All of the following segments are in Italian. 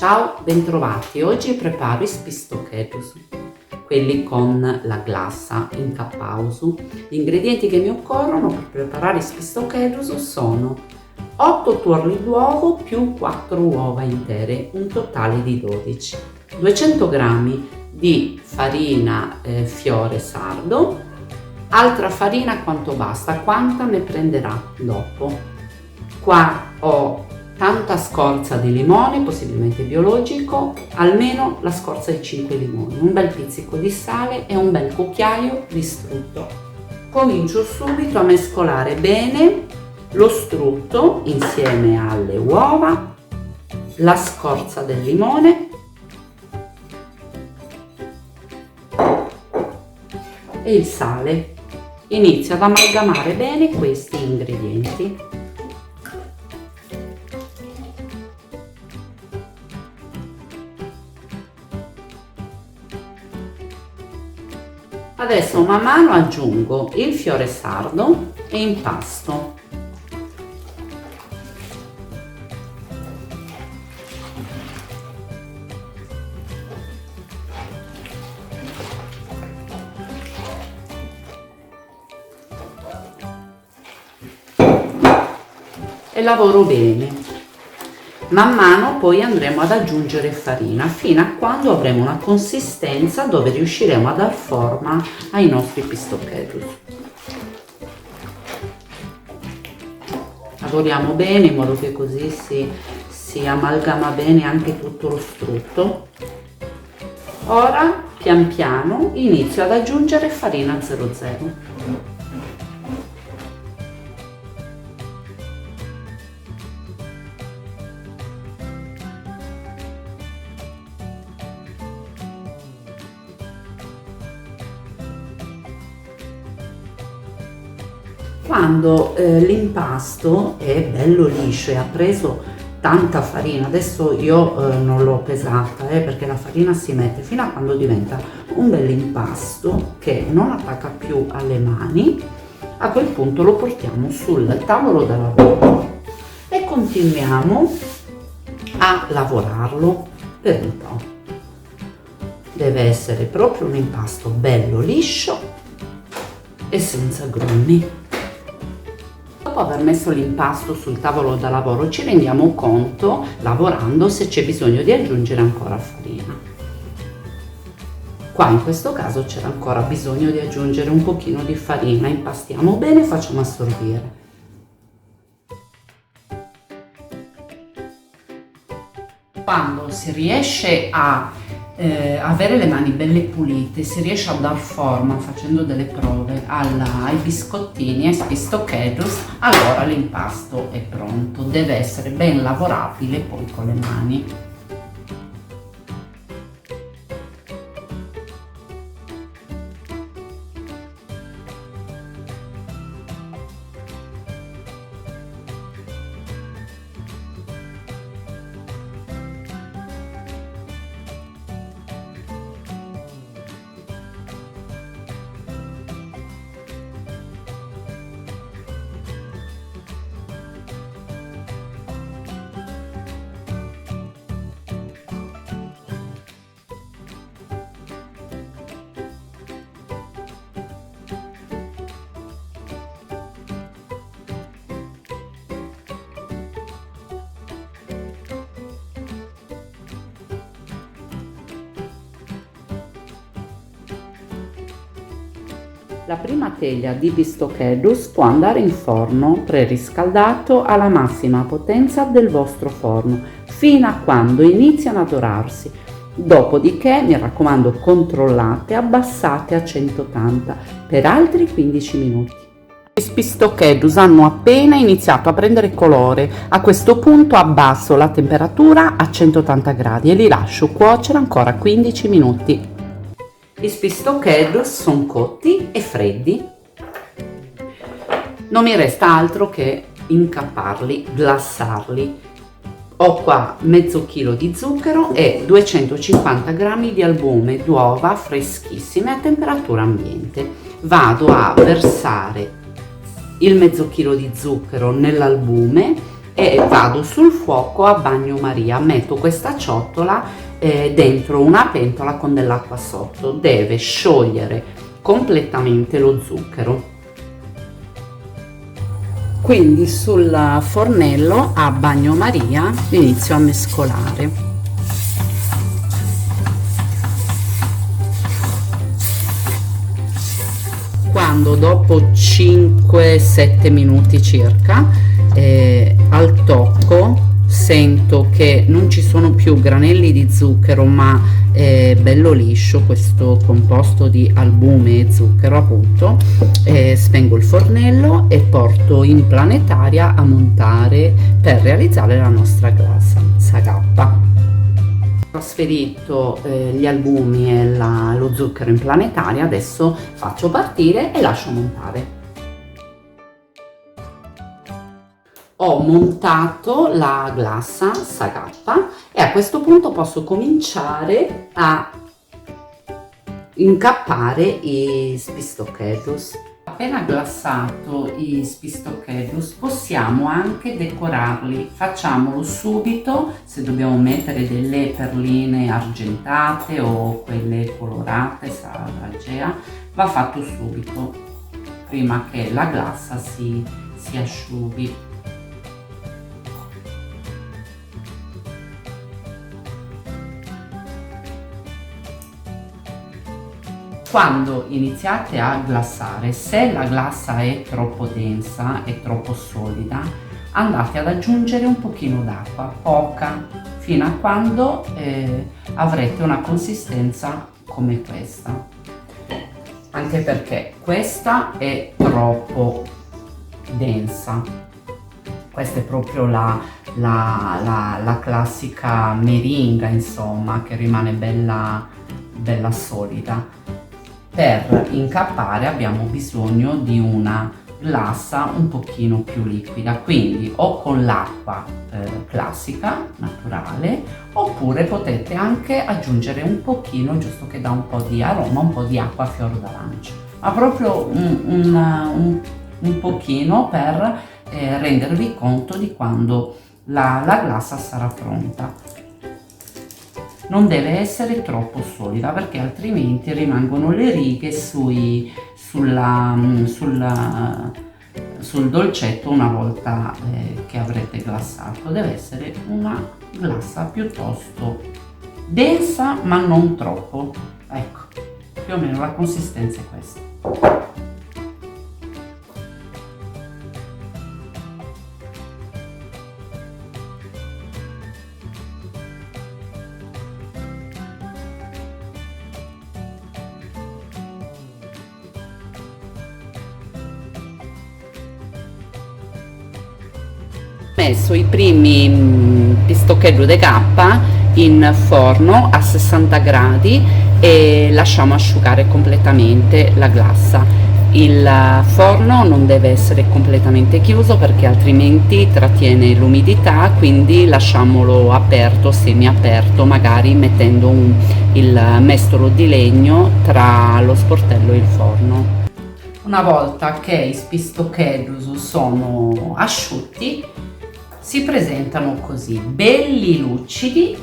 Ciao, bentrovati. Oggi preparo i spistochetus, quelli con la glassa in cappauso. Gli ingredienti che mi occorrono per preparare i spistochetus sono 8 tuorli d'uovo più 4 uova intere, un totale di 12, 200 g di farina fiore sardo, altra farina quanto basta, quanta ne prenderà dopo. Qua ho tanta scorza di limone, possibilmente biologico, almeno la scorza di 5 limoni, un bel pizzico di sale e un bel cucchiaio di strutto. Comincio subito a mescolare bene lo strutto insieme alle uova, la scorza del limone e il sale. Inizio ad amalgamare bene questi ingredienti. Adesso man mano aggiungo il fiore sardo e impasto. E lavoro bene. Man mano poi andremo ad aggiungere farina fino a quando avremo una consistenza dove riusciremo a dar forma ai nostri pistochetus. Lavoriamo bene in modo che così si amalgama bene anche tutto lo strutto. Ora pian piano inizio ad aggiungere farina 00. Quando l'impasto è bello liscio e ha preso tanta farina, adesso io non l'ho pesata perché la farina si mette fino a quando diventa un bel impasto che non attacca più alle mani, a quel punto lo portiamo sul tavolo da lavoro e continuiamo a lavorarlo per un po'. Deve essere proprio un impasto bello liscio e senza grumi. Dopo aver messo l'impasto sul tavolo da lavoro ci rendiamo conto, lavorando, se c'è bisogno di aggiungere ancora farina. Qua in questo caso c'era ancora bisogno di aggiungere un pochino di farina, impastiamo bene e facciamo assorbire. Quando si riesce a avere le mani belle pulite, si riesce a dar forma facendo delle prove ai biscottini, ai spistochetus, allora l'impasto è pronto. Deve essere ben lavorabile poi con le mani. La prima teglia di pistochetus può andare in forno preriscaldato alla massima potenza del vostro forno fino a quando iniziano a dorarsi. Dopodiché, mi raccomando, controllate, abbassate a 180 per altri 15 minuti. Gli spistochetus hanno appena iniziato a prendere colore. A questo punto abbasso la temperatura a 180 gradi e li lascio cuocere ancora 15 minuti. Gli spistochetus sono cotti e freddi. Non mi resta altro che incapparli, glassarli. Ho qua mezzo chilo di zucchero e 250 g di albume d'uova freschissime a temperatura ambiente. Vado a versare il mezzo chilo di zucchero nell'albume, e vado sul fuoco a bagnomaria. Metto questa ciotola dentro una pentola con dell'acqua sotto, deve sciogliere completamente lo zucchero. Quindi sul fornello a bagnomaria inizio a mescolare. Quando dopo 5-7 minuti circa al tocco sento che non ci sono più granelli di zucchero, ma è bello liscio questo composto di albume e zucchero, appunto, spengo il fornello e porto in planetaria a montare per realizzare la nostra glassa sagappa. Trasferito gli albumi e lo zucchero in planetaria, adesso faccio partire e lascio montare. Ho montato la glassa sagappa e a questo punto posso cominciare a incappare i spistochetus. Appena glassato i spistochetus possiamo anche decorarli. Facciamolo subito. Se dobbiamo mettere delle perline argentate o quelle colorate, saragea, va fatto subito prima che la glassa si asciughi. Quando iniziate a glassare, se la glassa è troppo densa e troppo solida, andate ad aggiungere un pochino d'acqua, poca, fino a quando avrete una consistenza come questa. Anche perché questa è troppo densa. Questa è proprio la classica meringa, insomma, che rimane bella solida. Per incappare abbiamo bisogno di una glassa un pochino più liquida, quindi o con l'acqua classica, naturale, oppure potete anche aggiungere un pochino, giusto che dà un po' di aroma, un po' di acqua a fior d'arancia, ma proprio un pochino per rendervi conto di quando la glassa sarà pronta. Non deve essere troppo solida perché altrimenti rimangono le righe sul dolcetto una volta che avrete glassato. Deve essere una glassa piuttosto densa ma non troppo. Ecco, più o meno la consistenza è questa. Messo i primi pistocchetti de cappa in forno a 60 gradi e lasciamo asciugare completamente la glassa. Il forno non deve essere completamente chiuso perché altrimenti trattiene l'umidità, quindi lasciamolo aperto, semi aperto, magari mettendo il mestolo di legno tra lo sportello e il forno. Una volta che i spistocheddus sono asciutti, si presentano così, belli lucidi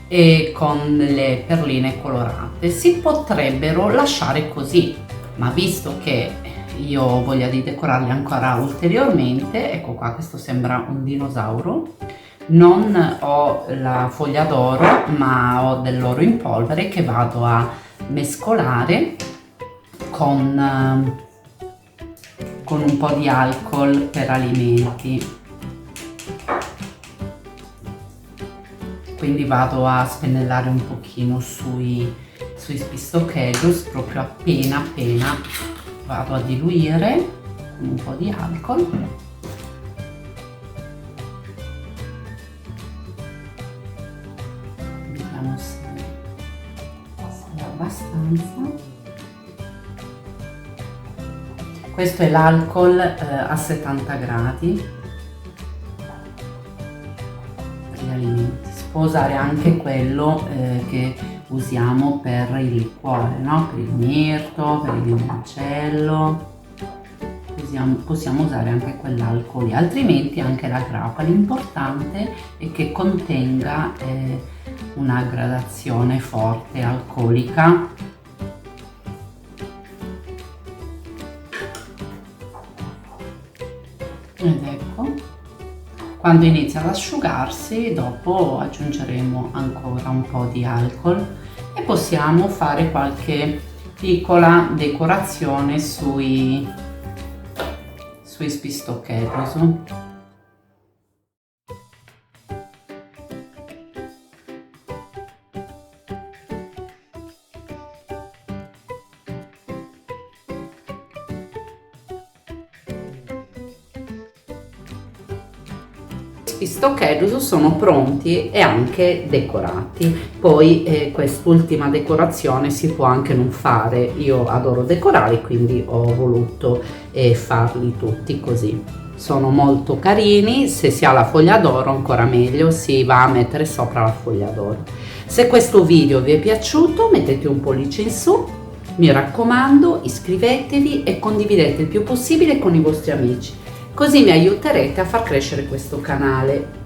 e con le perline colorate. Si potrebbero lasciare così, ma visto che io ho voglia di decorarli ancora ulteriormente, ecco qua, questo sembra un dinosauro. Non ho la foglia d'oro, ma ho dell'oro in polvere che vado a mescolare con un po' di alcol per alimenti. Quindi vado a spennellare un pochino sui spistocheddus, proprio appena vado a diluire con un po' di alcol. Vediamo se è abbastanza. Questo è l'alcol a 70 gradi per gli alimenti. Si può usare anche quello che usiamo per il liquore, no? Per il mirto, per il limoncello, così. possiamo usare anche quell'alcol lì, altrimenti anche la grappa. L'importante è che contenga una gradazione forte alcolica. Ed ecco, quando inizia ad asciugarsi, dopo aggiungeremo ancora un po' di alcol e possiamo fare qualche piccola decorazione sui Spistochetus. Gli Spistochetus sono pronti e anche decorati. Poi quest'ultima decorazione si può anche non fare, io adoro decorare, quindi ho voluto farli tutti così. Sono molto carini, se si ha la foglia d'oro ancora meglio, si va a mettere sopra la foglia d'oro. Se questo video vi è piaciuto mettete un pollice in su, mi raccomando iscrivetevi e condividete il più possibile con i vostri amici. Così mi aiuterete a far crescere questo canale.